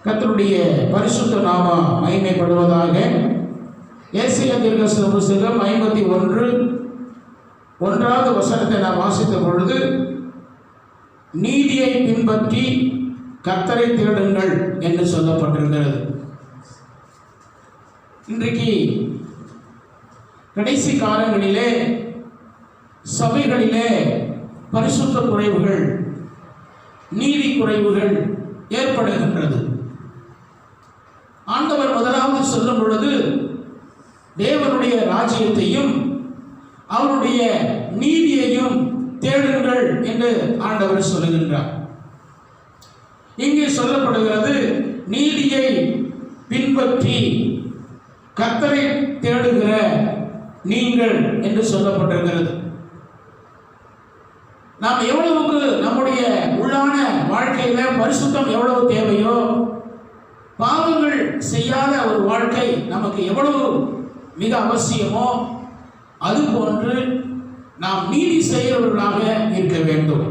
கர்த்தருடைய பரிசுத்த நாமம் மகிமைப்படுவதாக. ஏசாயா தீர்க்கதரிசன புத்தகம் 51 வசனத்தை நாம் வாசித்த பொழுது, நீதியை பின்பற்றி கர்த்தரை தேடுங்கள் என்று சொல்லப்பட்டிருக்கிறது. இன்றைக்கு கடைசி காலங்களிலே சபைகளிலே பரிசுத்த குறைவுகள், நீதி குறைவுகள் ஏற்படுகின்றது. ஆண்டவர் முதலாவது சொல்லும் பொழுது தேவனுடைய ராஜ்யத்தையும் அவருடைய நீதியையும் தேடுங்கள் என்று ஆண்டவர் சொல்லுகின்றார். இங்கே சொல்லப்படுகிறது, நீதியை பின்பற்றி கர்த்தரை தேடுகிற நீங்கள் என்று சொல்லப்பட்டிருக்கிறது. நாம் எவ்வளவுக்கு நம்முடைய உள்ளான வாழ்க்கையில பரிசுத்தம் எவ்வளவு தேவையோ, பாவங்கள் செய்யாத ஒரு வாழ்க்கை நமக்கு எவ்வளவு மிக அவசியமோ, அதுபோன்று நாம் நீதி செய்கிறவர்களாக இருக்க வேண்டும்.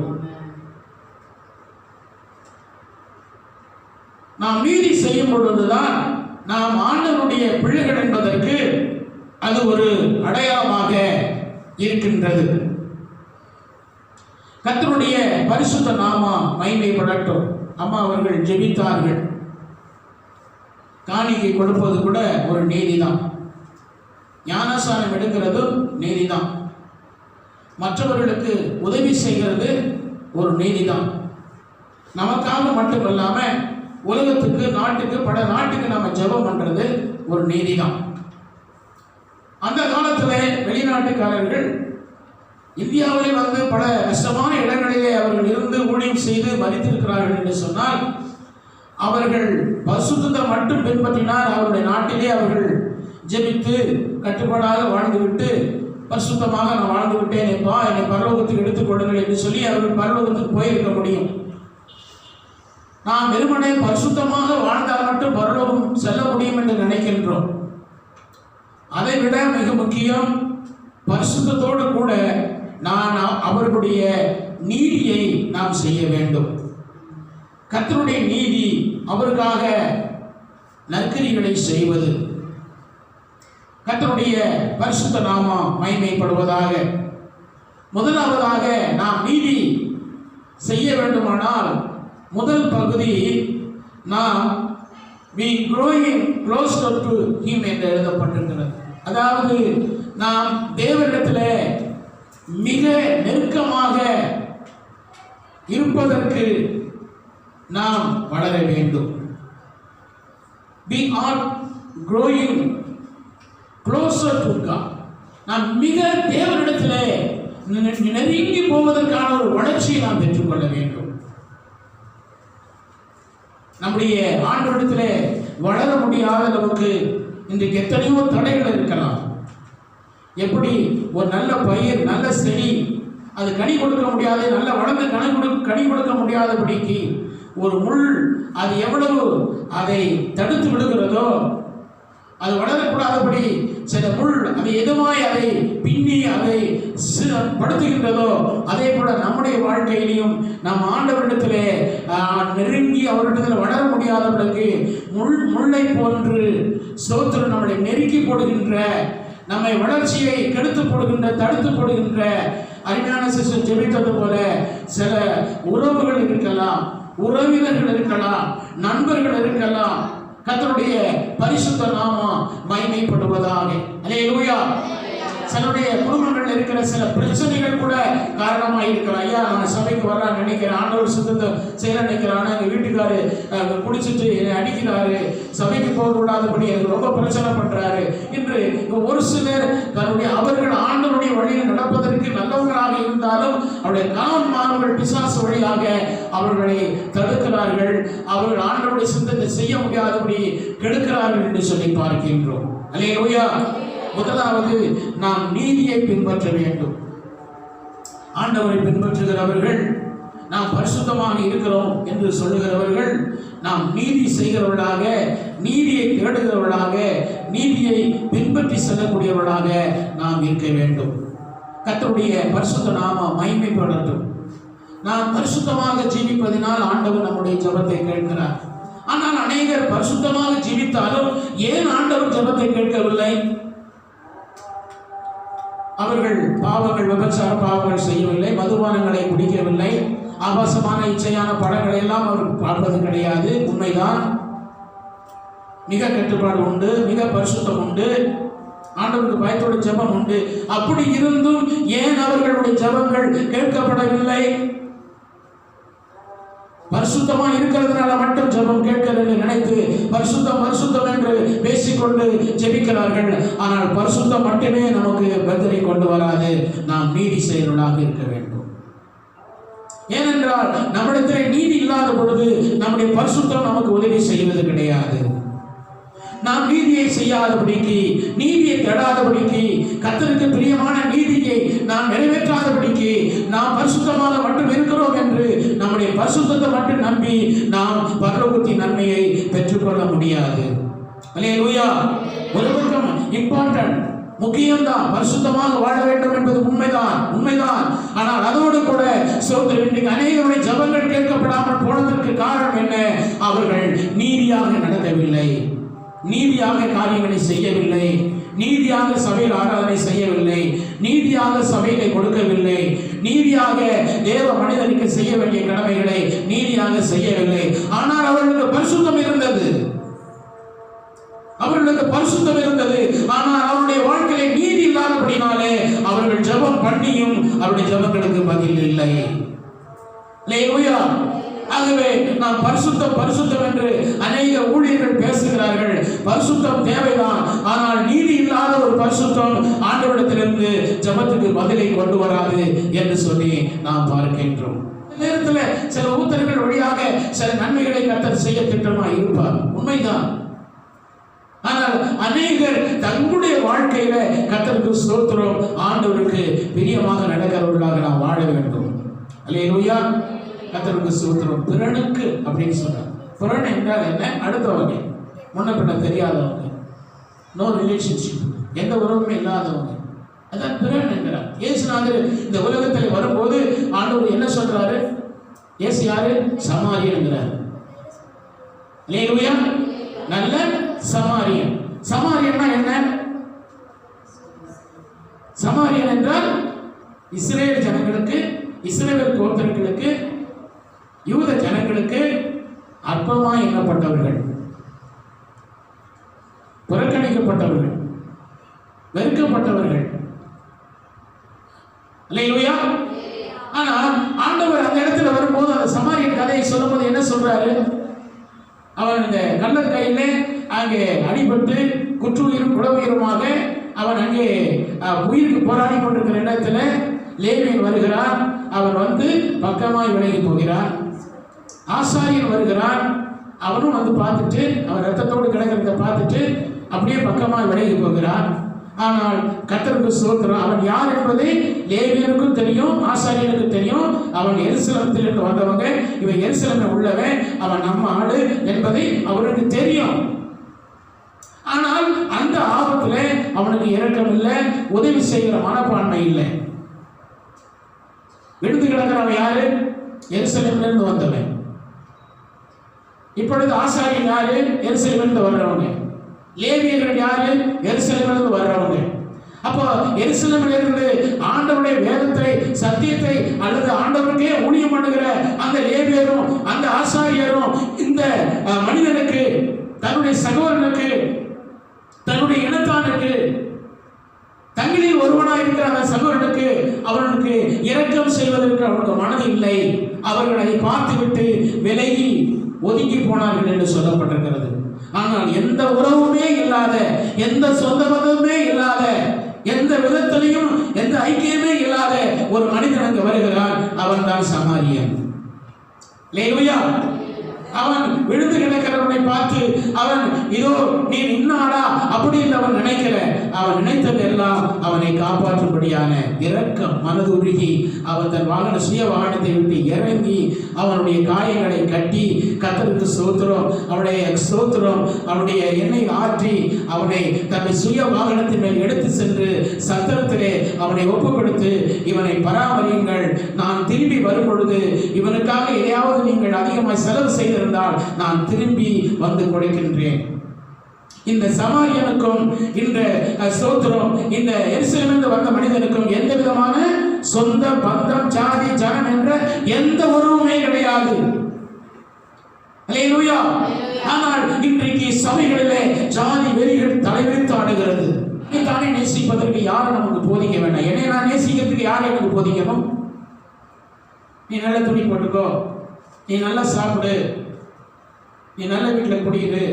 நாம் நீதி செய்யும் பொழுதுதான் நாம் ஆண்டவருடைய பிள்ளைகள் என்பதற்கு அது ஒரு அடையாளமாக இருக்கின்றது. கர்த்தருடைய பரிசுத்த நாமம் மகிமைப்படட்டும். அம்மா அவர்கள் ஜெபித்தார்கள். காணிக்கை கொடுப்பது கூட ஒரு நீதிதான். ஞானஸ்நானம் எடுக்கிறதும் நீதிதான். மற்றவர்களுக்கு உதவி செய்கிறது ஒரு நீதிதான். நமக்காக மட்டுமல்லாம உலகத்துக்கு, நாட்டுக்கு, பல நாட்டுக்கு நம்ம ஜெபம் பண்றது ஒரு நீதிதான். அந்த காலத்துல வெளிநாட்டுக்காரர்கள் இந்தியாவிலே வந்து பல கஷ்டமான இடங்களிலே அவர்கள் இருந்து ஊழியம் செய்து மரித்திருக்கிறார்கள் என்று சொன்னால், அவர்கள் பரிசுத்தத்தை மட்டும் பின்பற்றினார். அவருடைய நாட்டிலே அவர்கள் ஜெபித்து கட்டுப்பாடாக வாழ்ந்துவிட்டு, பரிசுத்தமாக நான் வாழ்ந்து விட்டேன், என்னை பரலோகத்துக்கு எடுத்துக் கொள்ளுங்கள் என்று சொல்லி அவர்கள் பரலோகத்துக்கு போயிருக்க முடியும். நாம் வெறுமனே பரிசுத்தமாக வாழ்ந்தால் மட்டும் பரலோகம் செல்ல முடியும் என்று நினைக்கின்றோம். அதை விட மிக முக்கியம், பரிசுத்தத்தோடு கூட நான் அவர்களுடைய நீதியை நாம் செய்ய வேண்டும். கர்த்தருடைய நீதி அவருக்காக நற்கிரிகளை செய்வது. கர்த்தருடைய பரிசுத்த நாமம் மகிமைப்படுவதாக. முதலாவதாக நாம் நீதி செய்ய வேண்டுமானால் முதல் பகுதி, நாம் we growing closer to him என்று எழுதப்பட்டிருக்கிறது. அதாவது நாம் தேவனிடத்திலே மிக நெருக்கமாக இருப்பதற்கு நாம் வளர வேண்டும். We are growing closer to God. நாம் மிக தேவனிடத்திலே நெருங்கி போவதற்கான ஒரு வளர்ச்சியை நாம் பெற்றுக்கொள்ள வேண்டும். நம்முடைய ஆண்டவரிடத்திலே வளர முடியாத அளவுக்கு இன்றைக்கு எத்தனையோ தடைகள் இருக்கலாம். எப்படி ஒரு நல்ல பயிர், நல்ல செடி, அது கனி கொடுக்க முடியாது, நல்ல வளர்ந்து கனி கொடுக்க முடியாதபடிக்கு ஒரு முள் அது எவ்வளவு அதை தடுத்து விடுகிறதோ, அது வளரக்கூடாதபடி சில முள் அது எதுவாய் அதை பின்னி அதை படுத்துகின்றதோ, அதே போல நம்முடைய வாழ்க்கையிலையும் நம் ஆண்டவரிடத்திலே நெருங்கி அவரிடத்தில் வளர முடியாதவர்களுக்கு முள்ளை போன்று ஸ்தோத்திரம் நம்மளை நெருக்கி போடுகின்ற, நம்மை வளர்ச்சியை கெடுத்து போடுகின்ற, தடுத்து போடுகின்ற, அருமையான சிஸ்டர் ஜெபித்தது போல சில உறவுகள் இருக்கலாம், உறவினர்கள் இருக்கலாம், நண்பர்கள் இருக்கலாம். கர்த்தருடைய பரிசுத்த நாமம் மகிமைப்படுவதாக. அல்லேலூயா. சிலருடைய குடும்பங்கள் இருக்கிற சில பிரச்சனைகள் கூட காரணமாக இருக்கலாம். ஐயா, நான் சபைக்கு வரலான்னு நினைக்கிறேன், ஆண்டவர் சுத்தத்தை செய்ய நினைக்கிறேன், ஆனால் எங்கள் வீட்டுக்காரு குடிச்சிட்டு என்னை அடிக்கிறாரு, சபைக்கு போக கூடாதபடி எனக்கு ரொம்ப பிரச்சனை பண்றாரு என்று ஒரு சிலர் அவர்கள் ஆண்டவருடைய வழியில் நடப்பதற்கு நல்லவர்களாக இருந்தாலும் அவருடைய கணவன்மார்கள் பிசாசு வழியாக அவர்களை தடுக்கிறார்கள், அவர்கள் ஆண்டவருடைய சித்தத்தை செய்ய முடியாதபடி கெடுக்கிறார்கள் என்று சொல்லி பார்க்கின்றோம். அல்லேலூயா. முதலாவது நாம் நீதியை பின்பற்ற வேண்டும். ஆண்டவரை பின்பற்றுகிறவர்கள், நாம் பரிசுத்தமாக இருக்கிறோம் என்று சொல்லுகிறவர்கள், நாம் நீதி செய்கிறவர்களாக, நீதியை தேடுகிறவர்களாக, நீதியை பின்பற்றி செல்லக்கூடியவர்களாக நாம் இருக்க வேண்டும். கர்த்தருடைய பரிசுத்த நாமம் மகிமைப்படட்டும். நாம் பரிசுத்தமாக ஜீவிப்பதினால் ஆண்டவர் நம்முடைய ஜெபத்தை கேட்கிறார். ஆனால் அநேகர் பரிசுத்தமாக ஜீவித்தாலும் ஏன் ஆண்டவர் ஜெபத்தை கேட்கவில்லை? அவர்கள் பாவங்கள், விபச்சார பாவங்கள் செய்யவில்லை, மதுபானங்களை குடிக்கவில்லை, ஆபாசமான இச்சையான படங்களை எல்லாம் அவர் பார்ப்பது கிடையாது. உண்மைதான், மிக கட்டுப்பாடு உண்டு, மிக பரிசுத்தம் உண்டு, ஆண்டவருக்கு பயத்தோட ஜெபம் உண்டு. அப்படி இருந்தும் ஏன் அவர்களுடைய ஜெபங்கள் கேட்கப்படவில்லை? பரிசுத்தமா இருக்கிறதுனால மட்டும் ஜெபம் கேட்கிறது நினைத்து பரிசுத்தம் பரிசுத்தம் என்று பேசிக்கொண்டு ஜெபிக்கிறார்கள். ஆனால் பரிசுத்தம் மட்டுமே நமக்கு பதிலை கொண்டு வராது. நாம் நீதி செயலாக இருக்க வேண்டும். ஏனென்றால் நம்மிடத்திலே நீதி இல்லாத பொழுது நம்முடைய பரிசுத்தம் நமக்கு உதவி செய்வது கிடையாது. நாம் நீதியை செய்யாதபடிக்கு, நீதியை தேடாதபடிக்கு, கர்த்தருக்கு பிரியமான நீதியை நாம் நிறைவேற்றாதபடிக்கு நாம் பரிசுத்தமாக மட்டும் இருக்கிறோம் என்று நம்முடைய பரிசுத்தத்தை மட்டும் நம்பி நாம் பரலோகத்தின் நன்மையை பெற்றுக்கொள்ள முடியாது. அல்லேலூயா. ஒரு பக்கம் இம்பார்ட்டன்ட், முக்கியம்தான், பரிசுத்தமாக வாழ வேண்டும் என்பது உண்மைதான். ஆனால் அதோடு கூட சோதரன் அநேகருடைய ஜெபங்கள் கேட்கப்படாமல் போனதற்கு காரணம் என்ன? அவர்கள் நீதியாக நடக்கவில்லை, நீதியாக காரியங்களை செய்யவில்லை, நீதியாக சபையில் ஆராதனை செய்யவில்லை, நீதியாக சபையை கொடுக்கவில்லை, நீதியாக தேவ மனிதனுக்கு செய்ய வேண்டிய கடமைகளை நீதியாக செய்யவில்லை. ஆனால் அவர்களுக்கு பரிசுத்தம் இருந்தது, ஆனால் அவருடைய வாழ்க்கையிலே நீதி இல்லாதபடினாலே அவர்கள் ஜெபம் பண்ணியும் அவருடைய ஜெபங்களுக்கு பதில் இல்லை. அல்லேலூயா. ஆகவே நாம் பரிசுத்தம் என்று அநேக ஊழியர்கள் பேசுகிறார்கள். பரிசுத்தம் தேவைதான், ஆனால் நீதி இல்லாத ஒரு பரிசுத்தம் ஆண்டவரிடத்திலிருந்து ஜெபத்துக்கு பதிலை கொண்டு வராது என்று சொல்லி நாம் பார்க்கின்றோம். நேரத்தில் சில ஊத்தர்கள் வழியாக சில நன்மைகளை கர்த்தர் செய்ய திட்டமாக இருப்பார், உண்மைதான். ஆனால் அநேகர் தங்களுடைய வாழ்க்கையில கர்த்தருக்கு ஸ்தோத்திரம், ஆண்டவருக்கு பிரியமாக நடக்கிறவர்களாக நாம் வாழ வேண்டும். அல்லேலூயா. கர்த்தருக்கு ஸ்தோத்திரம். பிறனுக்கு அப்படின்னு சொல்றார். பிறன் என்றால் என்ன? அடுத்தவங்க, முன்ன பின்ன தெரியாதவங்க, நோ ரிலேஷன்ஷிப், எந்த உறவுமே இல்லாதவங்க, அதான் பிறன் என்கிறார். இயேசுநாதர் இந்த உலகத்தில் வரும்போது ஆண்டவர் என்ன சொல்றாரு? இயேசு யாரு? சமாரியன் என்கிறார். அல்லேலூயா. நல்ல சமாரியன். சமாரியன்னா என்ன? சமாரியன் என்றால் இஸ்ரேல் ஜனங்களுக்கு, இஸ்ரேல் கோத்திரங்களுக்கு, யூத ஜனங்களுக்கு அற்பமாய் எண்ணப்பட்டவர்கள், புறக்கணிக்கப்பட்டவர்கள், வெறுக்கப்பட்டவர்கள். அல்லேலூயா. ஆனா ஆண்டவர் அந்த இடத்துல வரும்போது அந்த சமாரியன் கதையை சொல்லும்போது என்ன சொல்றாரு? அவன் இந்த கள்ளர் கையிலே அங்கே அடிபட்டு குற்றுயிரும் குளவுயிருமாக அவன் அங்கே உயிருக்கு போராடி கொண்டிருக்கிற இடத்துல லேவியன் வருகிறான். அவன் வந்து பக்கமாய் விலகி போகிறான். ஆசாரியன் வருகிறான். அவனும் வந்து பார்த்துட்டு அவன் ரத்தத்தோடு கிடக்கிறத பார்த்துட்டு அப்படியே பக்கமாய் விலகி போகிறான். ஆனால் கர்த்தருக்கு ஸ்தோத்திரம், அவன் யார் என்பதை லேவியனுக்கும் தெரியும், ஆசாரியனுக்கும் தெரியும். அவன் எருசலேமிலிருந்து வந்தவங்க, இவன் எருசலேமில் உள்ளவன், அவன் நம்ம ஆளு என்பதை அவனுக்கு தெரியும். ஆனால் அந்த ஆபத்துல அவனுக்கு இரக்கம் இல்லை, உதவி செய்கிற மனப்பான்மை இல்லை. விழுந்து கிடக்கிறவன் யாரு? எருசலேமிலிருந்து வந்தவன். இப்பொழுது ஆசாரியன் யாரு? எருசலேமிலிருந்து வர்றவங்க. லேவியர்கள் யாரு? எருசலேமிலிருந்து வர்றவங்க. அப்போ எருசலேமிலிருந்து ஆண்டவருடைய வேதத்தை, சத்தியத்தை அல்லது ஆண்டவருக்கே ஊழியம் பண்ணுகிற அந்த லேவியரும் அந்த ஆசாரியரும் இந்த மனிதனுக்கு, தன்னுடைய சகோதரனுக்கு, தன்னுடைய இனத்தானுக்கு, தங்களில் ஒருவனாக இருக்கிற அந்த சகோதரனுக்கு அவர்களுக்கு இரக்கம் செய்வதற்கு அவனுக்கு மனது இல்லை. அவர்கள் அதை பார்த்துவிட்டு விலகி ஒதுங்கி போனார்கள் என்று சொல்லப்பட்டிருக்கிறது. ஆனால் எந்த உறவுமே இல்லாத, எந்த சொந்த பந்தமே இல்லாத, எந்த விதத்திலையும் எந்த ஐக்கியமே இல்லாத ஒரு மனிதன் அங்கு வருகிறான். அவன் தான் சமாரியன். லேவியா. அவன் விழுந்து கிடக்கிறவனை பார்த்து பார்த்து அவன் இதோ நீ நின்னாடா அப்படின்னு அவன் நினைக்கல. அவன் நினைத்தது எல்லாம் அவனை காப்பாற்றும்படியான இரக்கம் மனதுருகி அவன் தன் சுய வாகனத்தை விட்டு இறங்கி அவனுடைய காயங்களை கட்டி கர்த்தருக்கு ஸ்தோத்திரம், அவனுடைய ஸ்தோத்திரம், அவனுடைய எண்ணெய் ஆற்றி அவனை தன்னுடைய சுய வாகனத்தின் மேல் எடுத்து சென்று சத்திரத்திலே அவனை ஒப்பு கொடுத்து, இவனை பராமரியுங்கள், நான் திரும்பி வரும் பொழுது இவனுக்காக எதையாவது நீங்கள் அதிகமாக செலவு செய்திருந்தால் நான் திரும்பி வந்து கொடுக்கின்றேன். இந்த சமாரியனுக்கும் இந்த ஸ்தோத்திரம் இந்த எருசலேமிலிருந்து வந்த மனிதனுக்கும் எந்த விதமான சொந்த பந்தம் ஜாதி ஜனம் என்ற எந்த உறவுமே கிடையாது. அல்லேலூயா. ஆனால் இன்றைக்கு சபைகளிலே ஜாதி வெறிகள் தலைவிரித்து ஆடுகிறது. தானே நேசிப்பதற்கு யாரும் நமக்கு போதிக்க வேண்டாம். என்னை நான் நேசிக்கிறதுக்கு யார் எனக்கு போதிக்கணும்? நீ நல்ல துணி போட்டுக்கோ, நீ நல்லா சாப்பிடு, நீ நல்ல வீட்டில் குடியிரு,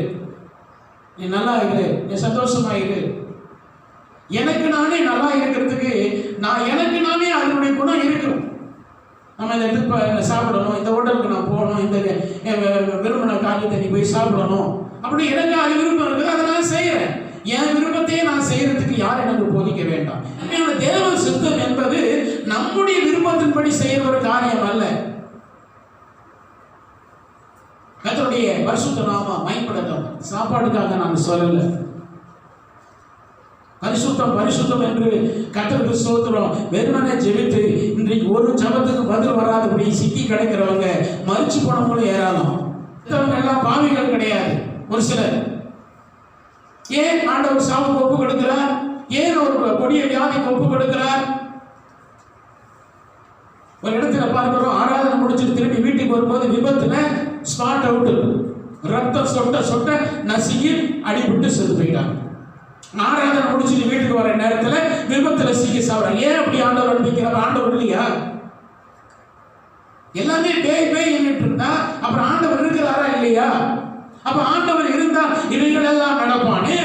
நீ நல்லா இரு, நீ சந்தோஷமா இரு. எனக்கு நானே நல்லா இருக்கிறதுக்கு எனக்கு நானே அதனுடைய குணம் இருக்கும். நம்ம இந்த இடத்துக்கு சாப்பிடணும், இந்த ஹோட்டலுக்கு நான் போகணும், இந்த விரும்பின காரியத்தை நீ போய் சாப்பிடணும் அப்படி எனக்கு அது விருப்பம் இருக்குது, அதை நான் செய்யறேன். என் விருப்பத்தையே நான் செய்யறதுக்கு யார் எனக்கு போதிக்க வேண்டாம். என்னோட தேவ சித்தம் என்பது நம்முடைய விருப்பத்தின்படி செய்யற ஒரு காரியம் அல்ல. கர்த்தருடைய பரிசுத்த நாமம் மகிமைப்படட்டும். சாப்பாடுக்காக நான் சொல்லல. பரிசுத்தம் பரிசுத்தம் என்று கர்த்தருக்கு ஸ்தோத்திரம். வெறுமனே ஜெபித்து இன்றைக்கு ஒரு ஜபத்துக்கு பதில் வராதபடி சிக்கி கிடைக்கிறவங்க மறிச்சு போனவங்களும் ஏராளம். எல்லாம் பாவிகள் கிடையாது. ஒரு சிலர் ஏன் ஆண்டவர் சாவுக்கு ஒப்பு கொடுக்கிறார்? ஏன் ஒரு கொடிய வியாதிக்கு ஒப்பு கொடுக்கிறார்? ஒரு இடத்துல பார்க்கிறோம், ஆராதனை முடிச்சுட்டு திரும்பி வீட்டுக்கு வரும்போது விபத்துல ஸ்பாட் அவுட், ரத்தம் சொட்ட சொட்ட நசுங்கி அடிபட்டு செத்து போயிட்டாங்க. ஆராதனை முடிச்சுட்டு வீட்டுக்கு வர நேரத்துல விபத்துல சிக்கி சாப்பிடுறாங்க. ஏன் அப்படி ஆண்டவர் அனுப்பிக்கிறார்? ஆண்டவர் இல்லையா? எல்லாமே பேய் பேய் இருந்தா அப்புறம் ஆண்டவர் இருக்கிறாரா இல்லையா? அப்ப ஆண்டவர் இருந்தால் இவைகள் எல்லாம் நடப்பானே.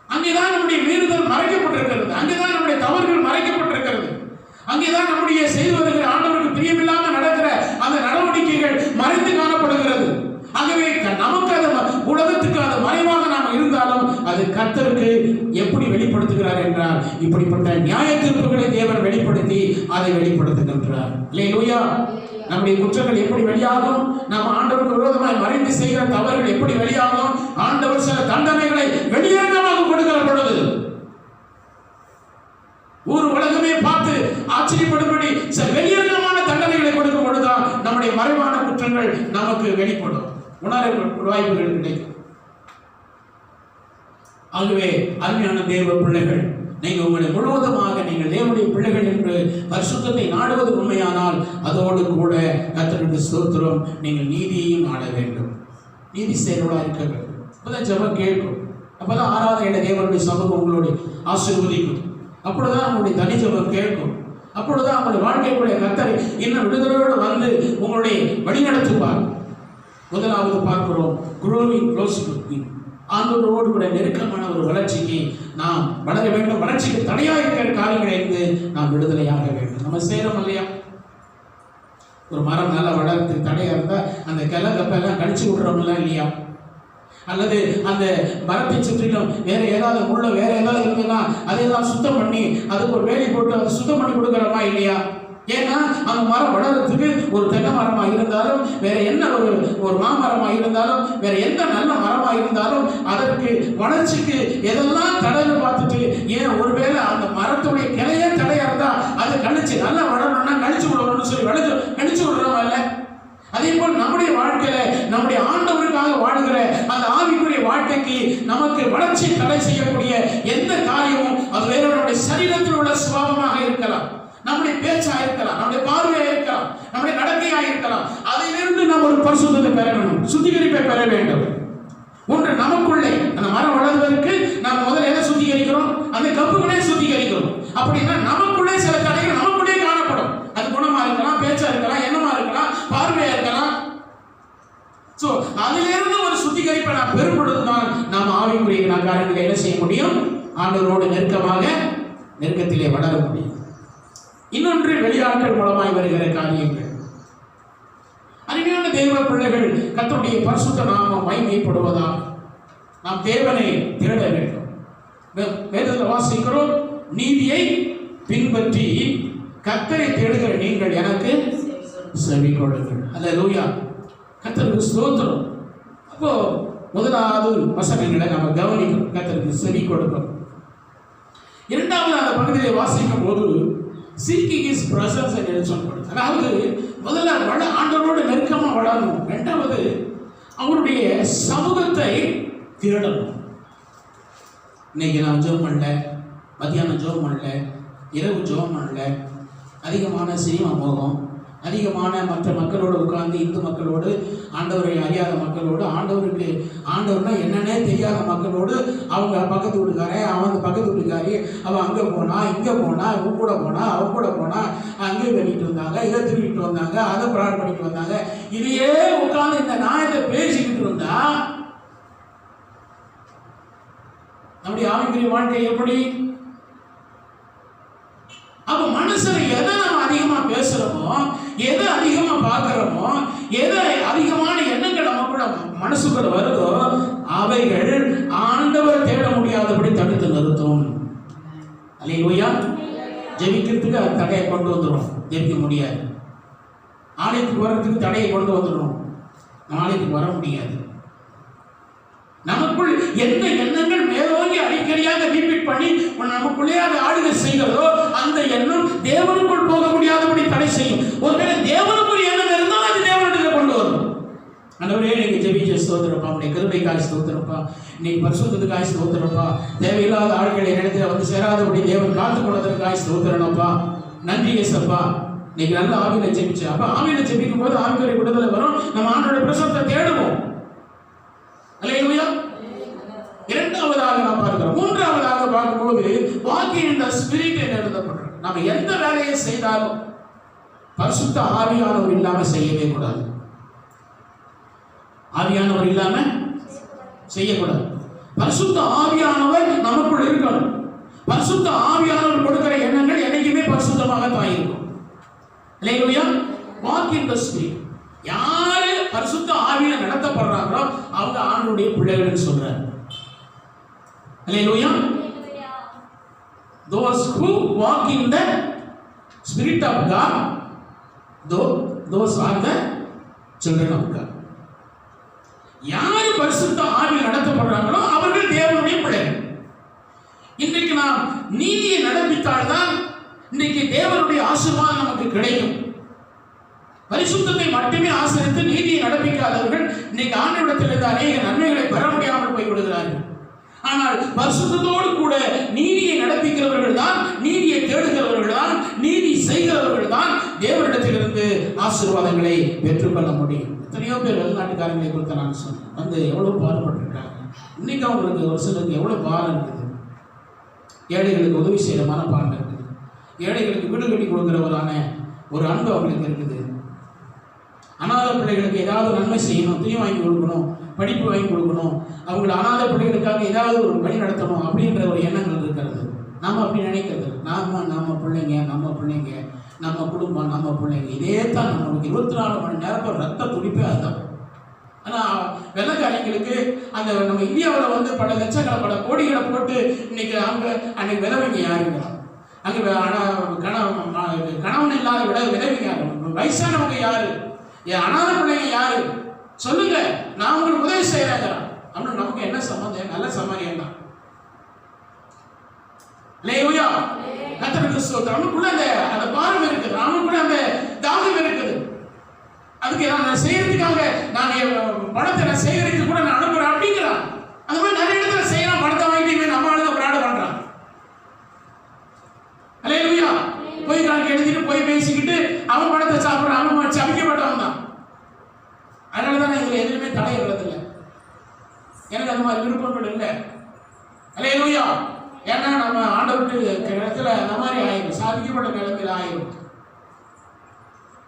அங்கேதான் நம்முடைய மீறுதல் மறைக்கப்பட்டிருக்கிறது, அங்கேதான் நம்முடைய தவறுகள் மறைக்கப்பட்டிருக்கிறது, அங்கேதான் நம்முடைய செய்து வருகிற ஆண்டவருக்கு பிரியமில்லாம நடக்கிற அந்த நடவடிக்கைகள் மறைந்து காணப்படுகிறது. ஆகவே நமக்கு அது உலகத்துக்கு அது மறைவாக நாம் இருந்தாலும் அது கர்த்தருக்கு எப்படி வெளிப்படுத்துகிறார் என்றால் இப்படிப்பட்ட நியாய தீர்ப்புகளை தேவன் வெளிப்படுத்தி அதை வெளிப்படுத்துகின்றார். அல்லேலூயா. நம்முடைய குற்றங்கள் எப்படி வெளியாகும்? நாம் ஆண்டவருக்கு விரோதமாய் மறைந்து செய்கிற தவறுகள் எப்படி வெளியாகும்? ஆண்டவர் சில தண்டனைகளை வெளியரங்கமாக கொடுக்கிற பொழுது ஊர் உலகமே பார்த்து ஆச்சரியப்படும்படி சில வெளியரங்கமான தண்டனைகளை கொடுக்கும் பொழுதுதான் நம்முடைய மறைவான குற்றங்கள் நமக்கு வெளிப்படும், உணர வாய்ப்புகள் கிடைக்கும். ஆகவே அருமையான தேவ பிள்ளைகள், நீங்கள் உங்களை முழுவதுமாக நீங்கள் தேவனுடைய பிள்ளைகள் என்று பரிசுத்தத்தை நாடுவது உண்மையானால் அதோடு கூட கர்த்தருக்கு ஸ்தோத்திரம், நீங்கள் நீதியையும் நாட வேண்டும், நீதி செயலோடு இருக்க வேண்டும். அப்பதான் ஜெபம் கேட்கும், அப்பதான் ஆராதனை தேவனுடைய சமூகம் உங்களுடைய ஆசீர்வதிக்கும், அப்பொழுதுதான் உங்களுடைய தனி ஜெபம் கேட்கும், அப்பொழுதுதான் உங்களுடைய வாழ்க்கைக்குரிய கர்த்தரை இன்னும் விடுதலையோடு வந்து உங்களுடைய வழிநடத்துவார். முதலாவது பார்க்கிறோம், growing close to him. ஆண்டவரோடு கூட நெருக்கமான ஒரு வளர்ச்சிக்கு நாம் வளர வேண்டும். வளர்ச்சிக்கு தடையாக இருக்கிற காரியங்களை இருந்து நாம் விடுதலையாக வேண்டும். நம்ம செய்யறோம் இல்லையா? ஒரு மரம் நல்லா வளர்றதுக்கு தடையா இருந்தா அந்த கிளை கப்பெல்லாம் கடிச்சு விடுறோம்ல இல்லையா? அல்லது அந்த மரத்தை சுற்றிலும் வேற ஏதாவது முள்ள வேற ஏதாவது இருந்ததுன்னா அதையெல்லாம் சுத்தம் பண்ணி அதுக்கு ஒரு வேலி போட்டு அதை சுத்தம் பண்ணி கொடுக்குறோமா இல்லையா? ஏன்னா அந்த மரம் வளர்றதுக்கு ஒரு தென்னை மரமாக இருந்தாலும் வேற என்ன ஒரு மாமரமாக இருந்தாலும் வேற எந்த நல்ல மரமாக இருந்தாலும் அதற்கு வளர்ச்சிக்கு எதெல்லாம் தடையை பார்த்துட்டு, ஏன் ஒருவேளை அந்த மரத்துடைய கிளையே தடையா இருந்தா அதை கழிச்சு நல்லா வளரணும்னா கழிச்சு விடணும்னு சொல்லி கழிச்சு விடுறோம் இல்ல? அதே போல் நம்முடைய வாழ்க்கையில நம்முடைய ஆண்டவருக்காக வாழுகிற அந்த ஆவிக்குரிய வாழ்க்கைக்கு நமக்கு வளர்ச்சி தடை செய்யக்கூடிய எந்த காரியமும் அது வேற நம்முடைய சரீரத்தில் உள்ள சுபாவமாக இருக்கலாம், நம்முடைய பேச்சா இருக்கலாம், நம்முடைய பார்வையா இருக்கலாம், நம்முடைய நடக்கையா இருக்கலாம். அதிலிருந்து நாம் ஒரு பரிசுத்தத்தை பெற வேண்டும், சுத்திகரிப்பை பெற வேண்டும். ஒன்று நமக்குள்ளே அந்த மரம் வளர்வதற்கு நாம் முதல்ல எதை சுத்திகரிக்கிறோம்? அந்த கப்புகளே சுத்திகரிக்கிறோம். அப்படின்னா நமக்குள்ளே சில தடைகள் நமக்குள்ளே காணப்படும். அது குணமா இருக்கலாம், பேச்சா இருக்கலாம், எண்ணமா இருக்கலாம், பார்வையா இருக்கலாம். சோ அதிலிருந்து ஒரு சுத்திகரிப்பை நாம் பெறும்பொழுதுதான் நாம் ஆவிக்குரிய காரியங்களை என்ன செய்ய முடியும்? ஆண்டவரோடு நெருக்கத்திலே வளர முடியும். இன்னொன்று வெளியாட்கள் மூலமாய் வருகிற காரியங்கள். அருமையான தேவ பிள்ளைகள், கர்த்தருடைய பரிசுத்த நாமம் மகிமைப்படுவதாக நாம் தேவனை தேட வேண்டும். வேதத்தில் வாசிக்கிறோம், நீதியை பின்பற்றி கர்த்தரை தேடுகிற நீங்கள் எனக்கு செவி கொடுங்கள். அல்லேலூயா, கர்த்தருக்கு ஸ்தோத்திரம். அப்போ முதலாவது வசனங்களை நம்ம கவனிக்கணும், கர்த்தருக்கு செவி கொடுக்கணும். இரண்டாவது அந்த பகுதியை வாசிக்கும் போது seeking his presence என்று சொல்லப்படுது. அதாவது முதல்ல ஆண்டவரோடு நெருக்கமாக வளரணும். இரண்டாவது அவருடைய சமூகத்தை தேடணும். இன்னைக்கு நான் ஜெபம் பண்ணல, மத்தியானம் ஜெபம் பண்ணல, இரவு ஜெபம் பண்ணல, அதிகமான சினிமா மோகம், அதிகமான மற்ற மக்களோடு உட்கார்ந்து, இந்து மக்களோடு, ஆண்டவரை அறியாத மக்களோடு, ஆண்டவர்னா என்னன்னே தெரியாத மக்களோடு, அவங்க பக்கத்து வீட்டுக்காரன், அவங்க பக்கத்து வீட்டுக்காரி, அவன் அங்கே போனா, இங்கே போனா, இவங்க கூட போனா, அவங்க கூட போனா, அங்கே பண்ணிட்டு வந்தாங்க, இதை திருவிட்டு வந்தாங்க, அதை பிரார்த்தனை பண்ணிட்டு வந்தாங்க, இதையே உட்கார்ந்து இந்த நாயத்தை பேசிக்கிட்டு இருந்தா நம்முடைய ஆவிக்குரிய வாழ்க்கை எப்படி? அப்ப மனுஷனை எதை நம்ம அதிகமா பேசுறோமோ, எதை அதிகமா பார்க்கிறோமோ, எதை அதிகமான எண்ணங்கள் நமக்குள்ள மனசுக்குள்ள வருதோ, அவைகள் ஆண்டவர் தேட முடியாதபடி தடுத்து நிறுத்தும். அல்லேலூயா. ஜெபிக்கிறதுக்கு அது தடையை கொண்டு வந்துடும், ஜெபிக்க முடியாது. ஆலயத்துக்கு வர்றதுக்கு தடையை கொண்டு வந்துடும், ஆலயத்துக்கு வர முடியாது. நமக்குள் எந்த எண்ணங்கள் மேலோங்கி அடிக்கடியாக ரிப்பீட் பண்ணி நமக்குள்ளே அதை ஆளுகை செய்கிறதோ, அந்த எண்ணம் தேவனுக்குள் போக முடியாதபடி தடை செய்யும். ஒருவேளை தேவனுக்குள் எண்ணம் இருந்தால் அது தேவனிடத்தில் கொண்டு வரும். ஆண்டவரே, நீங்க ஜெபிச்ச ஸ்தோத்திரப்பா, உடைய கிருபைக்காய் ஸ்தோத்திரப்பா, இன்னைக்கு பரிசுத்தத்துக்காய் ஸ்தோத்திரப்பா, தேவையில்லாத ஆட்களை இடத்துல வந்து சேராதபடி தேவன் காத்துக் கொள்வதற்காய் ஸ்தோத்திரனப்பா, நன்றி இயேசப்பா. இன்னைக்கு நல்ல ஆவியில ஜெபிச்சு, அப்ப ஆவியில ஜெபிக்கும் போது ஆவிக்குரிய விடுதலை வரும், நம்ம ஆண்டவருடைய பிரசன்னத்தை தேடுவோம். அல்லேலூயா. இரண்டாவதாக நாம் பார்க்கிறோம். மூன்றாவதாக பார்க்கும்போது walking in the spirit என்று எழுதப்பட்டிருக்கு. நாம எந்த வேலையை செய்தாலும் பரிசுத்த ஆவியானவர் இல்லாம செய்யவே கூடாது. ஆவியானவர் இல்லாம செய்யக்கூடாது. பரிசுத்த ஆவியானவர் நமக்குள் இருக்கணும். பரிசுத்த ஆவியானவர் கொடுக்கிற எண்ணங்கள் என்னைக்குமே பரிசுத்தமாக தான் இருக்கும். அல்லேலூயா. walk in the spirit. யாரு பரிசுத்த ஆவியில நடத்தப்படுறாங்களோ அவங்க ஆண்டவருடைய பிள்ளைகள் சொல்றாரு. அல்லேலூயா. Those who walk in the spirit of God, those are the children of God. யாரு பரிசுத்த ஆவியில் நடத்தப்படுறாங்களோ அவர்கள் தேவனுடைய பிள்ளைகள். இன்றைக்கு நாம் நீதியை நடப்பித்தால்தான் இன்றைக்கு தேவனுடைய ஆசீர்வாதம் நமக்கு கிடைக்கும். பரிசுத்தத்தை மட்டுமே ஆசரித்து நீதியை நடப்பிக்காதவர்கள் இன்னைக்கு ஆண்டவரிடத்திலிருந்து அநேக நன்மைகளை பெற முடியாமல் போய்விடுகிறார்கள். ஆனால் பரிசுத்தத்தோடு கூட நீதியை நடப்பிக்கிறவர்கள் தான், நீதியை தேடுகிறவர்கள் தான், நீதி செய்கிறவர்கள் தான் தேவனிடத்திலிருந்து ஆசீர்வாதங்களை பெற்றுக்கொள்ள முடியும். எத்தனையோ பேர் வெளிநாட்டுக்காரங்களை குறித்து நான் சொன்னேன், வந்து எவ்வளவு பாடுபட்டிருக்காங்க. இன்னைக்கு அவங்களுக்கு ஒரு சிலருக்கு எவ்வளவு பாரம் இருக்குது. ஏழைகளுக்கு உதவி செய்கிற மனப்பான்மை இருக்குது, ஏழைகளுக்கு வீடு கட்டி கொடுக்கிறவரான ஒரு அன்பு அவங்களுக்கு இருக்குது. அநாத பிள்ளைகளுக்கு ஏதாவது நன்மை செய்யணும், துணி வாங்கி கொடுக்கணும், படிப்பு வாங்கி கொடுக்கணும், அவங்களை அநாத பிள்ளைகளுக்காக ஏதாவது ஒரு வழி நடத்தணும் அப்படின்ற ஒரு எண்ணங்கள் இருக்கிறது. நாம் அப்படி நினைக்கிறது, நம்ம பிள்ளைங்க, நம்ம குடும்பம், நம்ம பிள்ளைங்க, இதே தான் நம்மளுக்கு 24 மணி நேரம் ரத்த துடிப்பே அதுதான். ஆனால் வெள்ளக்காரங்களுக்கு அந்த நம்ம இந்தியாவில் வந்து பல லட்சங்களை பல கோடிகளை போட்டு இன்னைக்கு அன்னைக்கு விதவைங்க யாருங்க, அங்கே கணவன் இல்லாத விதவைங்க யாரு, வயசானவங்க யாரு, அநாத பிள்ளைங்க யாரு சொல்லுங்க, நான் உங்களுக்கு உதவி செய்யறாங்க அப்படின்னு நமக்கு என்ன சம்பந்தம்? நல்ல சமாரியம் தான். அல்லேலூயா. கர்த்தருக்கு ஸ்தோத்திரம். நமக்குள்ள அந்த பாரம் இருக்குது, நமக்குள்ள அந்த தாகம் இருக்குது. அதுக்கு நான் செய்யறதுக்காக நான் பணத்தை நான் சேகரித்து கூட நான் அனுப்புறேன் அப்படிங்கிறான். அந்த மாதிரி நிறைய இடத்துல செய்யலாம், பணத்தை வாங்கிட்டு நம்ம ஆளுங்க பிராட பண்றான். அல்லேலூயா. போய் கணக்கு எழுதிட்டு போய் பேசிக்கிட்டு அவன் பணத்தை சாப்பிட்றான், அவன் சபிக்கப்பட்டவன் தான். அதனாலதான் இதுல எதுவுமே தடை வர்றதில்லை. எனக்கு அந்த மாதிரி விருப்பங்கள் இல்லை. அல்லேலூயா. ஏன்னா நம்ம ஆண்டவருக்கு இடத்துல அந்த மாதிரி ஆயிரும், சாதிக்கப்பட்ட நிலத்தில் ஆயிரும்.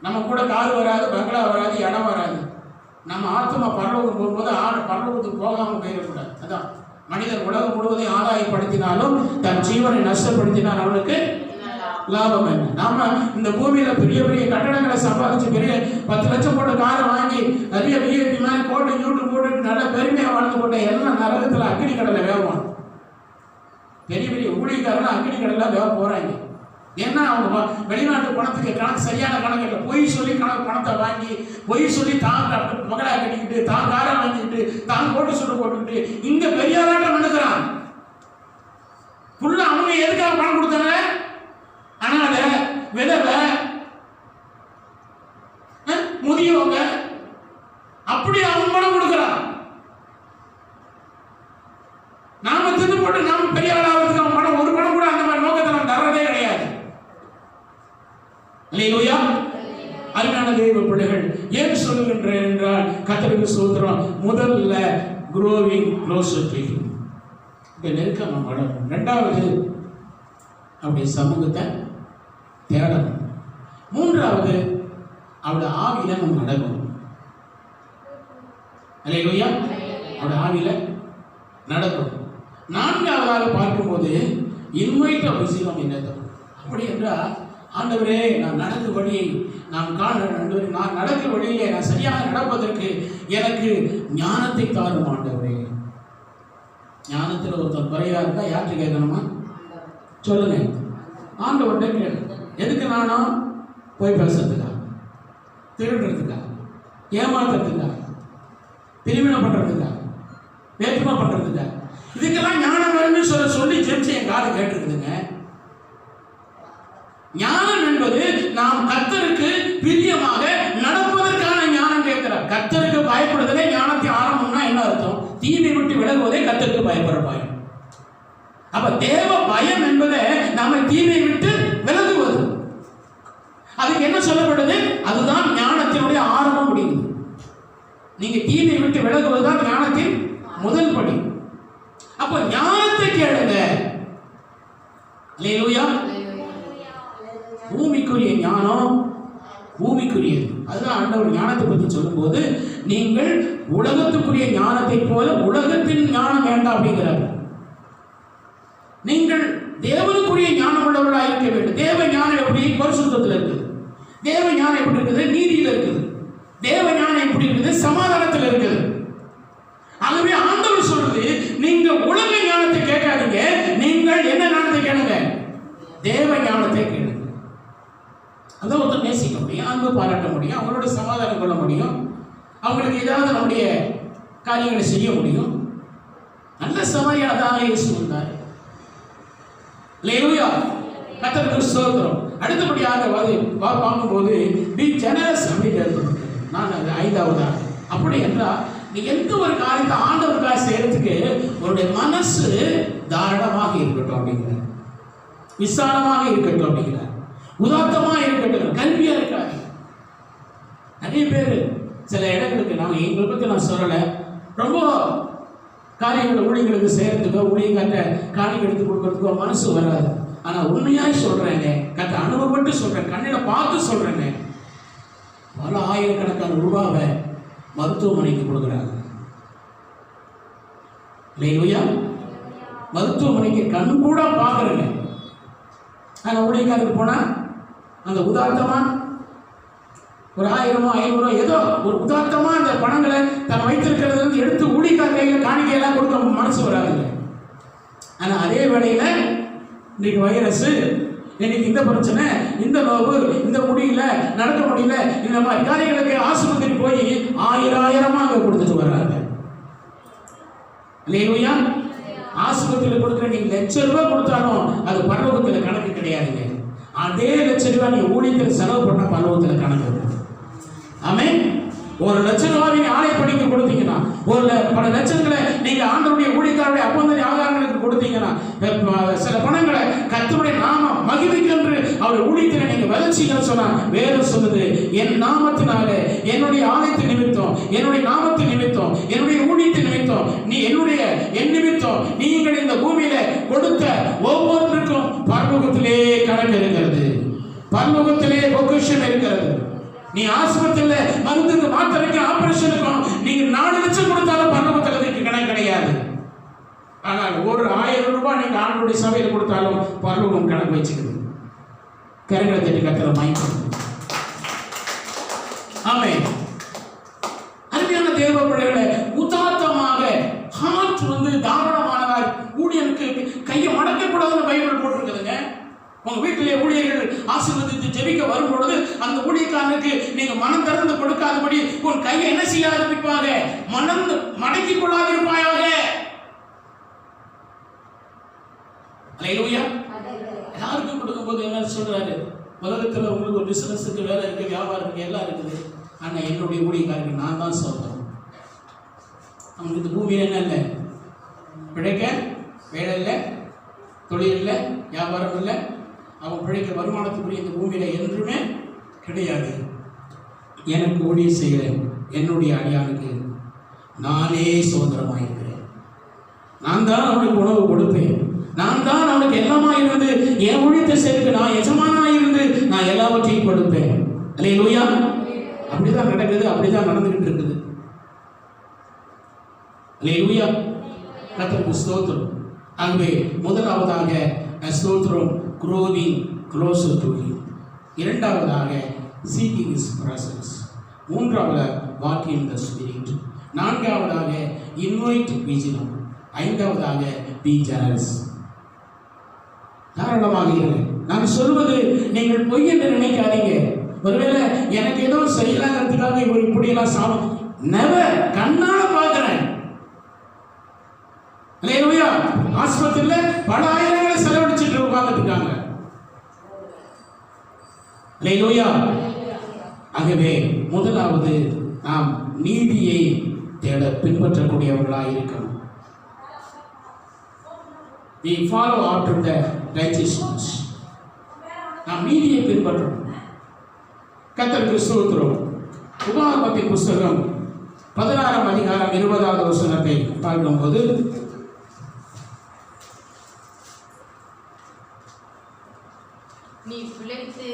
நம்ம கூட கார் வராது, பங்களா வராது, இடம் வராது. நம்ம ஆத்மா பரலோகம் போகும்போது பரலோகத்துக்கு போகாமல் போயிடக்கூடாது. அதான் மனிதன் உலகம் முழுவதையும் ஆதாயப்படுத்தினாலும் தன் ஜீவனை நஷ்டப்படுத்தினால் அவனுக்கு லாபம் என்ன? நாம இந்த பூமியில பெரிய பெரிய கட்டடங்களை சம்பாதிச்சு பெரிய 10 லட்சம் போட்ட காரை வாங்கி நிறைய விஐபி மாதிரி கோட்டை யூட்டு போட்டு நல்ல பெருமையா வாழ்ந்து போட்ட எல்லாம் நரகத்துல அக்னி கடலை வேவான். பெரிய பெரிய ஊழியக்காரர்கள் அக்னி கடலை வேக போறாங்க. ஏன்னா அவங்க வெளிநாட்டு பணத்துக்கு கணக்கு சரியான கணக்கு இல்லை. பொய் சொல்லி பணத்தை வாங்கி பொய் சொல்லி தான் மகளா கட்டிக்கிட்டு தான் காரை வாங்கிக்கிட்டு தான் போட்டு சுட்டு போட்டுக்கிட்டு இங்க பெரியாராட்டம் நடக்கிறான். ஃபுல்லா அவங்க எதுக்காக பணம் கொடுத்தாங்க? அனாத, விதவை, முதியவங்க, அப்படி அவங்க பணம் கொடுக்கிறான். நாம தின்னு போட்டு நாம பெரிய ஆளாகிறதுக்கு அவன் பணம் ஒரு பணம் கூட அந்த மாதிரி நோக்கத்தை நம்ம தர்றதே கிடையாது. அல்லேலூயா. அருமையான தேவ பிள்ளைகள், ஏன் சொல்லுகின்றேன் என்றால் கர்த்தருக்கு ஸ்தோத்திரம். முதல்ல growing closer to him, நெருக்கம் நம்ம வளரும். ரெண்டாவது அவருடைய சமூகத்தை தேடணும். மூன்றாவது அவருடைய ஆவியில நம்ம நடக்கணும். அல்லேலூயா. அவருடைய ஆவியில நடக்கணும். நான்காவதாக பார்க்கும்போது இன்வைட் ஆஃப் விசிலம் என்னது? அப்படி என்றால் ஆண்டவரே நான் நடக்கும் வழியை நான் நான் நடக்கும் வழியிலே நான் சரியாக நடப்பதற்கு எனக்கு ஞானத்தை தாரும் ஆண்டவரே. ஞானத்தில் ஒருத்தர் குறையா இருந்தா யார்கிட்ட கேட்கணுமா? சொல்லுங்க, ஆண்டவர்கிட்ட கேளு. எதுக்கு? நானும் போய் பேசுறதுக்கா, திருடுறதுக்கா, ஏமாத்துறதுக்கா, பிரிவினை பண்றதுக்கா, வேற்றுமை பண்றதுக்கா? இதுக்கெல்லாம் ஞானம் வேணும்னு சொல்லி ஜெபிச்சு என் காலை கேட்டுருக்குதுங்க. ஞானம் என்பது நாம் கர்த்தருக்கு பிரியமாக நடப்பதற்கான ஞானம் கேட்கிறார். கர்த்தருக்கு பயப்படுதலே ஞானத்தின் ஆரம்பம்னா என்ன அர்த்தம்? தீமை விட்டு விலகுவதே கர்த்தருக்கு பயப்படுற பயம். அப்ப தேவ பயம் என்பதை நம்ம தீமை விட்டு விலகுவது. அதுக்கு என்ன சொல்லப்படுது? அதுதான் ஞானத்தினுடைய ஆரம்பம் முடியுது. நீங்க தீமை விட்டு விலகுவதுதான் ஞானத்தின் முதல் படி. அப்ப ஞானத்தை கேளுங்க. அல்லேலூயா. பூமிக்குரிய ஞானம் பூமிக்குரியது. அதுதான் ஆண்டவர் ஞானத்தை பற்றி சொல்லும்போது, நீங்கள் உலகத்துக்குரிய ஞானத்தை போல உலகத்தின் ஞானம் வேண்டாம் அப்படிங்கிறார். நீங்கள் தேவனுக்குரிய ஞானம் உள்ளவர்களாக இருக்க வேண்டும். தேவ ஞானம் எப்படி? பரிசுத்தத்தில் இருக்குது. தேவ ஞானம் எப்படி இருக்குது? நீதியில் இருக்குது. தேவ ஞானம் எப்படி இருக்குது? சமாதானத்தில் இருக்குது. ஆகவே ஆண்டவர் சொல்றது, நீங்க உலக ஞானத்தை கேட்காதீங்க, நீங்கள் என்ன ஞானத்தை கேளுங்க? தேவ ஞானத்தை கேளுங்க. அதை ஒருத்தர் நேசிக்க முடியும், அன்பு பாராட்ட முடியும், அவங்களோட சமாதானம் கொள்ள முடியும், அவங்களுக்கு ஏதாவது நம்முடைய காரியங்களை செய்ய முடியும். நல்ல சமாரியாதாக இயேசு வந்தார். அல்லேலூயா. கர்த்தருக்கு ஸ்தோத்திரம். அடுத்தபடியாக பார்க்கும்போது பி ஜெனரஸ் அப்படின்னு நான் அது 5வது. அப்படி என்றால் நீ எந்த ஒரு காரியத்தை ஆண்டவருக்காக செய்யறதுக்கு உன்னுடைய மனசு தாராளமாக இருக்கட்டும் அப்படிங்கிறார், விசாலமாக இருக்கட்டும் அப்படிங்கிறார், உதாத்தமா இருக்கட்டும், கல்வியா இருக்காது. நிறைய பேர் சில இடங்களுக்கு எங்களை பற்றி நான் சொல்லலை, ரொம்ப காரியங்களை ஊழியர்களுக்கு செய்யறதுக்கோ ஊழியர்கிட்ட காரியம் எடுத்து கொடுக்கறதுக்கோ மனசு வராது. ஆனால் உண்மையாய் சொல்றேங்க, கற்று அனுபவப்பட்டு சொல்றேன், கண்ணில பார்த்து சொல்றேங்க, பல ஆயிரக்கணக்கான ரூபாவை மருத்துவமனைக்கு கொடுக்குறாங்க. இல்லையா? மருத்துவமனைக்கு கண் கூட பார்க்குறேங்க. ஆனால் ஊழியக்காரருக்கு போனால் அந்த உதார்த்தமா ஒரு 1000 500 ஏதோ ஒரு உதார்த்தமா அந்த பணங்களை தன் வைத்திருக்கிறது எடுத்து ஊழியக்கார கையில் காணிக்கையெல்லாம் கொடுக்க மனசு வராதுங்க. ஆனால் அதே வேளையில இன்னைக்கு வைரஸ், இன்னைக்கு இந்த பிரச்சனை, இந்த நோவு, இந்த முடியல, நடக்க முடியல, இந்த மாதிரி காரியங்களுக்கு ஆஸ்பத்திரி போய் 1000 அங்க கொடுத்துட்டு வர்றாங்க. இல்லையா? ஆஸ்பத்திரியில் கொடுக்குற நீங்க ₹1,00,000 கொடுத்தாலும் அது பரலோகத்தில் கணக்கு கிடையாதுங்க. அதே ₹1,00,000 நீங்க ஊழியத்தில் செலவு பண்ண பரலோகத்தில் கணக்கு இருக்கு. ஆமென். ₹1,00,000 நீங்க ஆலயப்பணிக்கு கொடுத்தீங்கன்னா, பல லட்சங்களை நீங்க ஆண்டவருடைய ஊழியக்காரருடைய அப்பந்தனை ஆதாரங்களுக்கு கொடுத்தீங்கன்னா, சில பணங்களை கர்த்தருடைய நாமம் மகிமைக்கென்று அவர் ஊழியத்தில் நீங்க விதைச்சீங்கன்னு சொன்னா, வேதம் சொல்லுது, என் நாமத்தினாலே, என்னுடைய ஆலயத்தின் நிமித்தம், என்னுடைய நாமத்தின் நிமித்தம், என்னுடைய ஊழியத்தின் நிமித்தம், என் நிமித்தம் நீங்கள் இந்த பூமியில கொடுத்த ஒவ்வொன்றுக்கும் பரலோகத்திலே கணக்கு இருக்கிறது, பரலோகத்திலே பொக்கிஷம் இருக்கிறது. நீ ஆஸ்பத்திரியில் மருந்துக்கு, மாத்திரைக்கு, ஆபரேஷனுக்கும் நீங்க 4 லட்சம் கொடுத்தாலும் பரலோகத்தில் அதுக்கு கணக்கு கிடையாது. ஆனால் ஒரு ₹1000 நீங்க ஆண்டவருடைய சபையில் கொடுத்தாலும் பரலோகம் கணக்கு வச்சுக்குது. கரங்களை தட்டி கர்த்தரை மகிமைப்படுத்துவோம். ஆமென். அருமையான தேவ பிள்ளைகளே, உதாத்தமாக ஹார்ட் தாராளமானவர். ஊழியனுக்கு கையை மடக்கக்கூடாதுன்னு பைபிள் போட்டிருக்குதுங்க. உங்க வீட்டிலே ஊழியர்கள் ஆசீர்வதித்து ஜெபிக்க வரும் பொழுது அந்த ஊழியக்காரனுக்கு நீங்க மனம் திறந்து கொடுக்காதபடி உன் கையை என்ன செய்யாதிருப்பாங்க, மனம் மடக்கி கொள்ளாதிருப்பாயாக. அல்லேலூயா. யாருக்கும் கொடுக்கும்போது என்ன சொல்றாரு, உலகத்துல உங்களுக்கு ஒரு பிசினஸுக்கு வேலை இருக்கு, வியாபாரம் இருக்கு, எல்லாம் இருக்குது. ஆனா என்னுடைய ஊழியக்காரருக்கு நான் தான் சொல்றேன். அவங்களுக்கு இந்த பூமியில என்ன இல்லை, பிழைக்க வேலை இல்லை, தொழில் இல்லை, வியாபாரம் இல்லை, அவன் பிழைக்க வருமானத்துக்குரிய இந்த பூமியில என்றுமே கிடையாது. எனக்கு ஊழியம் செய்கிறேன், என்னுடைய அடியானுக்கு நானே சுதந்திரமாயிருக்கிறேன். நான் தான் அவனுக்கு உணவு கொடுப்பேன், நான் தான் அவனுக்கு எல்லாமா இருந்து என் ஊழியத்தை செய்து நான் எஜமானா இருந்து நான் எல்லாவற்றையும் கொடுப்பேன். அல்லேலூயா. அப்படிதான் நடக்குது, அப்படிதான் நடந்துகிட்டு இருக்குது. அல்லேலூயா. கர்த்தருக்கு ஸ்தோத்திரம். ஆகவே முதலாவதாக ஸ்தோத்திரம், growing closer to him. இரண்டாவதாக seeking his presence. மூன்றாவதாக walking in the spirit. நான்காவதாக invite vigilant. ஐந்தாவதாக be generous. தாராளமாக இருங்கள். நான் சொல்வது நீங்கள் பொய் என்று நினைக்காதீங்க. ஒருவேளை எனக்கு ஏதோ செய்யலாங்கிறதுக்காக இவர் இப்படியெல்லாம் சாப்பிடும், நெவர். கண்ணால பார்க்கிறேன். அல்லேலூயா. ஆஸ்பத்திரியில பல ஆயிரங்களை செலவழிச்சிட்டு உட்கார்ந்துட்டு இருக்காங்க. அல்லேலூயா. ஆகவே முதலாவது நாம் நீதியை தேட பின்பற்றக்கூடியவர்களாக இருக்கணும். We follow after the righteousness. நாம் நீதியை பின்பற்றணும். கர்த்தருக்கு ஸ்தோத்திரம். உபாகமத்தின் புஸ்தகம் 16ஆம் அதிகாரம் 20வது வசனத்தை பார்க்கும்போது, நீ பிழைத்து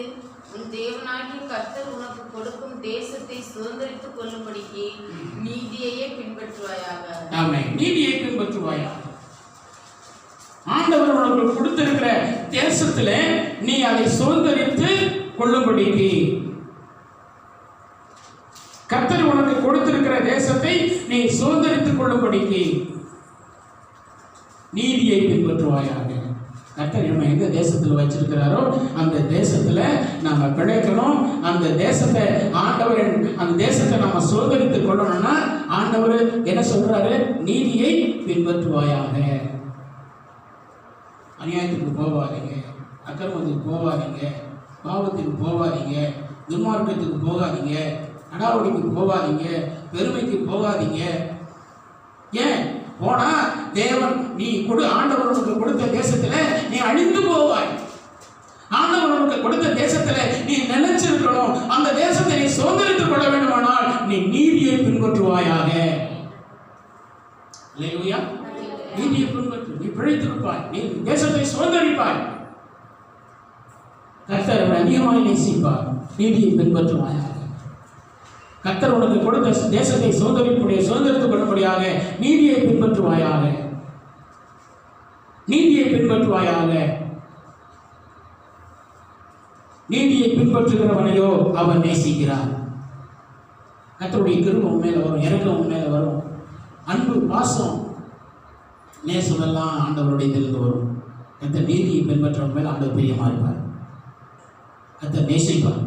உன் தேவனாகிய கர்த்தர் உனக்கு கொடுக்கும் தேசத்தை சுதந்தரித்துக் கொள்ளும்படிக்கு நீதியையே பின்பற்றுவாயாக. ஆமென். நீதியை பின்பற்றுவாயாக. ஆண்டவர் உனக்கு கொடுத்திருக்கிற தேசத்துல நீ அதை சுதந்தரித்து கொள்ளும்படிக்கு, கர்த்தர் உனக்கு கொடுத்திருக்கிற தேசத்தை நீ சுதந்தரித்துக் கொள்ளும்படிக்கு நீதியை பின்பற்றுவாயாக. கர்த்தர் நம்ம எந்த தேசத்துல வச்சிருக்கிறாரோ அந்த தேசத்துல நாம பிழைக்கணும். அந்த தேசத்தை ஆண்டவர், அந்த தேசத்தை நம்ம சுதந்தரித்துக் கொள்ளணும்னா ஆண்டவர் என்ன சொல்றாரு, நீதியை பின்பற்றுவாயாக. அநியாயத்துக்கு போகாதீங்க, அக்கிரமத்துக்கு போகாதீங்க, பாவத்துக்கு போகாதீங்க, துன்மார்க்கத்துக்கு போகாதீங்க, அடாவடிக்கு போகாதீங்க, பெருமைக்கு போகாதீங்க. ஏன் போனா தேவன் நீ ஆண்டவர் உனக்கு கொடுத்த தேசத்துல நீ அழிந்து போவாய். ஆண்டவர் உனக்கு கொடுத்த தேசத்துல நீ நிலைச்சிருக்கணும். அந்த தேசத்தை நீ சுதந்திரித்துக் கொள்ள வேண்டுமானால் நீ நீதியை பின்பற்றுவாயாக. அல்லேலூயா. நீதியை பின்பற்று, நீ பிழைத்திருப்பாய், நீ தேசத்தை சுதந்திரிப்பாய். கர்த்தர் அதிகமாக நேசிப்பார். நீதியை பின்பற்றுவாயாக. கர்த்தர் உனக்கு கொடுத்த தேசத்தை சுதந்திரித்துக் கொள்ளும்படியாக நீதியை பின்பற்றுவாயாக. நீதியை பின்பற்றுவாயாக. நீதியை பின்பற்றுகிறவனையோ அவன் நேசிக்கிறான். கர்த்தருடைய கிருபை உன் மேல வரும், இரக்கம் உன் மேல வரும், அன்பு, பாசம், நேசம் எல்லாம் ஆண்டவருடைய இதிலிருந்து வரும். கர்த்தர் நீதியை பின்பற்றவன் மேல ஆண்டவர் பிரியமா இருப்பார். கர்த்தர் நேசிப்பார்.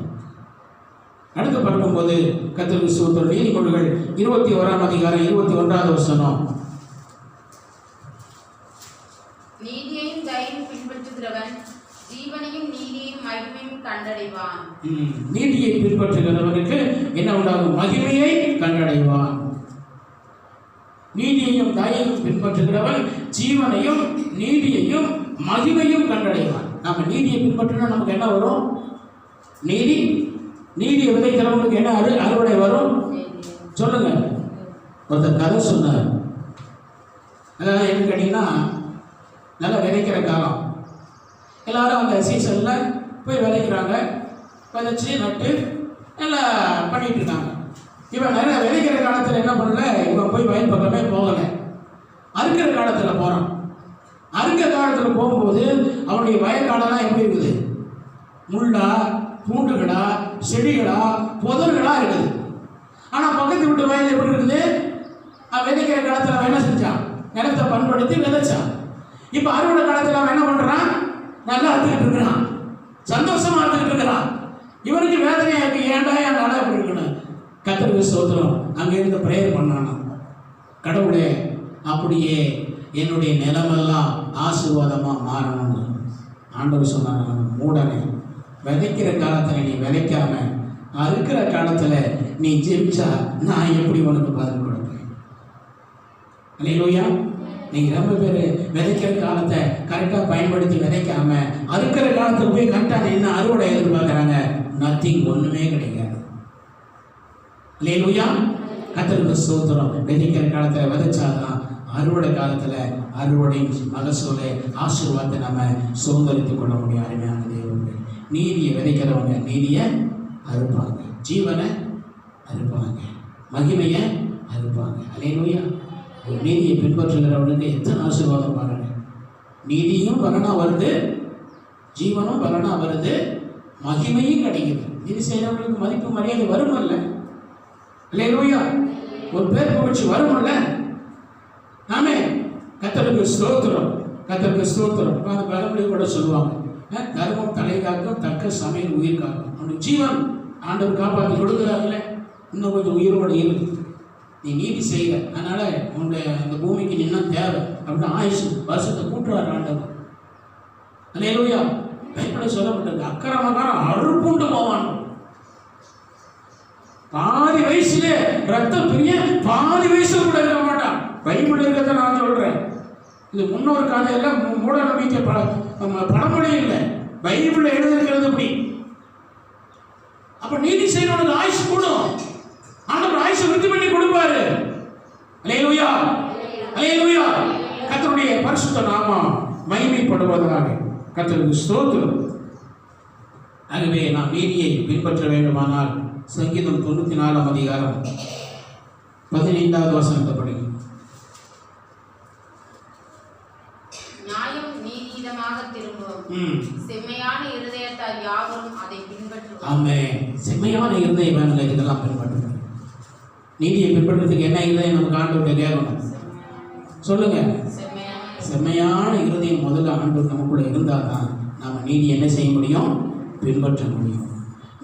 அடுத்து பார்க்கும்போது கர்த்தருக்கு ஸ்தோத்திரம். நீதிமொழிகள் 21ஆம் அதிகாரம் 21வது வசனம். நீதியையும் தயையும் பின்பற்றுகிறவன் ஜீவனையும் நீதியையும் மகிமையும் கண்டடைவான். நீதியை பின்பற்றுகிறவனுக்கு என்ன உண்டாகும், மகிமையை கண்டடைவான். நீதியையும் தயையும் பின்பற்றுகிறவன் ஜீவனையும் நீதியையும் மகிமையும் கண்டடைவான். நம்ம நீதியை பின்பற்றினா நமக்கு என்ன வரும், நீதி. நீதியை விதைக்கிறவங்களுக்கு என்ன அறுவடை வரும் சொல்லுங்க. ஒருத்தர் கதை சொன்னார். அதாவது என்ன கேட்டீங்கன்னா, நல்லா விதைக்கிற காலம், எல்லாரும் அந்த சீசனில் போய் விதைக்கிறாங்க. விதைச்சி நட்டு நல்லா பண்ணிட்டு இருக்காங்க. இவன் நிறைய விதைக்கிற காலத்தில் என்ன பண்ணல, இவன் போய் வயல் பக்கமே போகலை. அறுக்கிற காலத்தில் போகிறான். அறுக்கிற காலத்தில் போகும்போது அவனுடைய வயல் காலம்லாம் எப்படி இருக்குது, முள்ளா, பூண்டுகளா, செடிகளா, புதர்களா இருக்குது. ஆனா பக்கத்து வீட்டு வயல் எப்படி இருக்குது? விதைக்கிற காலத்துல அவன் என்ன செஞ்சான்? நிலத்தை பண்படுத்தி விதைச்சான். இப்ப அறுவடை காலத்துல அவன் என்ன பண்றான்? நல்லா அறுத்துக்கிட்டு இருக்கிறான், சந்தோஷமா அறுத்துக்கிட்டு இருக்கிறான். இவனுக்கு வேதனையா இருக்கு, ஏன்டா என் நலை எப்படி இருக்கணும். கர்த்தருக்கு ஸ்தோத்திரம். அங்க இருந்து பிரேயர் பண்ணானா, கடவுளே அப்படியே என்னுடைய நிலமெல்லாம் ஆசீர்வாதமா மாறணும்னு ஆண்டவர் சொன்னாங்க. மூடனே, விதைக்கிற காலத்துல நீ விதைக்காம அறுக்கிற காலத்துல நீ ஜெபிச்சா நான் எப்படி உனக்கு பதில் கொடுப்பேன்? அல்லேலூயா. நீங்க ரொம்ப பேர் விதைக்கிற காலத்தை கரெக்டா பயன்படுத்தி விதைக்காம அறுக்கிற காலத்துல போய் கரெக்டா என்ன அறுவடை எதிர்பார்க்கறாங்க. நத்திங், ஒண்ணுமே கிடைக்காது. அல்லேலூயா. கர்த்தருக்கு ஸ்தோத்திரம். விதைக்கிற காலத்துல விதைச்சாதான் அறுவடை காலத்துல அறுவடை மகசூலை ஆசீர்வாதத்தை நம்ம சுதந்திரித்துக் கொள்ள முடியும். அருமையான தேவனுடைய நீதியை விதைக்கிறவங்க நீதியை அறுப்பாங்க, ஜீவனை அறுப்பாங்க, மகிமையை அறுப்பாங்க. அல்லேலூயா. ஒரு நீதியை பின்பற்றுகிறவனுக்கு எத்தனை ஆசீர்வாதம் பாருங்க. நீதியும் பலனா வருது, ஜீவனும் பலனா வருது, மகிமையும் கிடைக்குது. நீதி செய்கிறவங்களுக்கு மதிப்பு மரியாதை வருமல்ல? அல்லேலூயா. ஒரு பேர் புகழ்ச்சி வருமல்ல? ஆமே. கர்த்தருக்கு ஸ்தோத்திரம், கர்த்தருக்கு ஸ்தோத்திரம். அந்த பழமொழி கூட சொல்லுவாங்க, தர்மம் தலை காக்கும், தக்க சமையல் உயிர் காக்கும். அவனுக்கு ஜீவன் ஆண்டவர் காப்பாற்றி கொடுக்குறாருல்ல, இன்னும் கொஞ்சம் உயிரோடு இருக்கு. நீ நீதி செய்ய, அதனால உன்னுடைய இந்த பூமிக்கு நீ என்ன தேவை அப்படின்னு ஆயுசு வருஷத்தை கூட்டுறாரு ஆண்டவர். அல்லேலூயா. பைபிளில் சொல்லப்பட்டது, அக்கிரமக்காரன் அறுப்புண்டு போவான். பாதி வயசுல ரத்தம் பிரிய பாதி வயசுல கூட இருக்க மாட்டான். பைபிள் இருக்கிறத நான் சொல்றேன். இது முன்னோரு காலையெல்லாம் மூட நம்பிக்கை பழமொழி இல்லை, பைபிள் எழுதிருக்கிறது இப்படி. அப்ப நீதி செய்யறவனுக்கு ஆயுசு கூடும், ஆண்டவர் ஆயுசு விருத்தி பண்ணி கொடுப்பாரு. அல்லேலூயா, அல்லேலூயா. கர்த்தருடைய பரிசுத்த நாமம் மகிமைப்படுவதாக. கர்த்தருக்கு ஸ்தோத்திரம். ஆகவே நாம் நீதியை பின்பற்ற வேண்டுமானால் சங்கீதம் 94 அதிகாரம் 15வது வசனத்தை படிக்கும். நியாயம் நீதியிடமாக திரும்பும், செம்மையான இருதயத்தார் யாவரும் அதை பின்பற்றுவார்கள். ஆமென். செம்மையான இருதயம் வேணுங்க, இதெல்லாம் பின்பற்றுங்க. நீதியை பின்பற்றுறதுக்கு என்ன இருதயம் நமக்கு ஆண்டவர்கிட்ட கேட்கணும்? சொல்லுங்க. செம்மையான இருதயம் முதல்ல ஆண்டவர் நமக்குள்ள இருந்தால் தான் நாம் நீதி என்ன செய்ய முடியும்? பின்பற்ற முடியும்.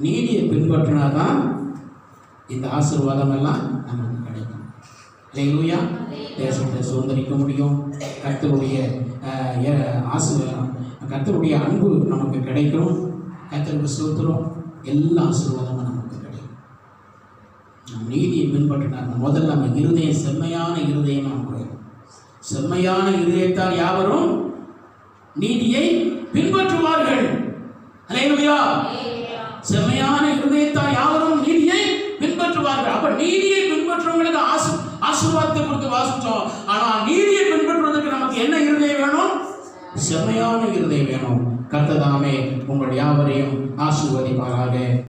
நீதியை பின்பற்றினாதான் இந்த ஆசீர்வாதம் எல்லாம் நமக்கு கிடைக்கும். அல்லேலூயா. தேசத்தை சுதந்திரிக்க முடியும். கர்த்தருடைய கர்த்தருடைய அன்பு நமக்கு கிடைக்கும். கர்த்தருக்கு ஸ்தோத்திரம். எல்லா ஆசீர்வாதமும் நமக்கு கிடைக்கும். நம் நீதியை பின்பற்றினா முதல்ல நம்ம இருதயம் செம்மையான இருதயம் நமக்கு. செம்மையான இருதயத்தால் யாவரும் நீதியை பின்பற்றுவார்கள். அல்லேலூயா. செம்மையான இருதயத்தால் யாவரும் நீதியை பின்பற்றுவார்கள். அப்ப நீதியை பின்பற்றுவங்களுக்கு ஆசீர்வாதத்தை கொடுத்து வாசிச்சோம். ஆனா நீதியை பின்பற்றுவதற்கு நமக்கு என்ன இருதயம் வேணும்? செம்மையான இருதயம் வேணும். கர்த்தர் தாமே உங்கள் யாவரையும் ஆசீர்வதிப்பாராக.